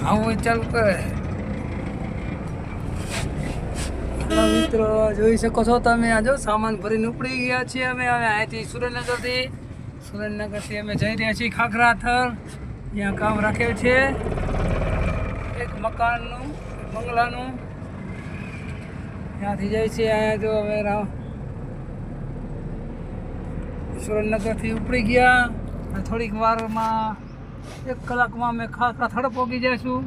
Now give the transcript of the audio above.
આવું ચાલુ કરે. હેલો મિત્રો, જોઈ શકો છો તમે. આ જો સામાન ભરીને ઉપડી ગયા છીએ અમે અહીંથી સુરેન્દ્રનગરથી અમે જઈ રહ્યા છીએ ખાખરાથર. ત્યાં કામ રાખેલ છે એક મકાનનું, બંગલાનું. ત્યાંથી જાય છે. અહીંયા જો હવે સુરેન્દ્રનગરથી ઉપડી ગયા. થોડીક વારમાં 1 કલાકમાં અમે ખાખરાથર પહોંચી જઈશું.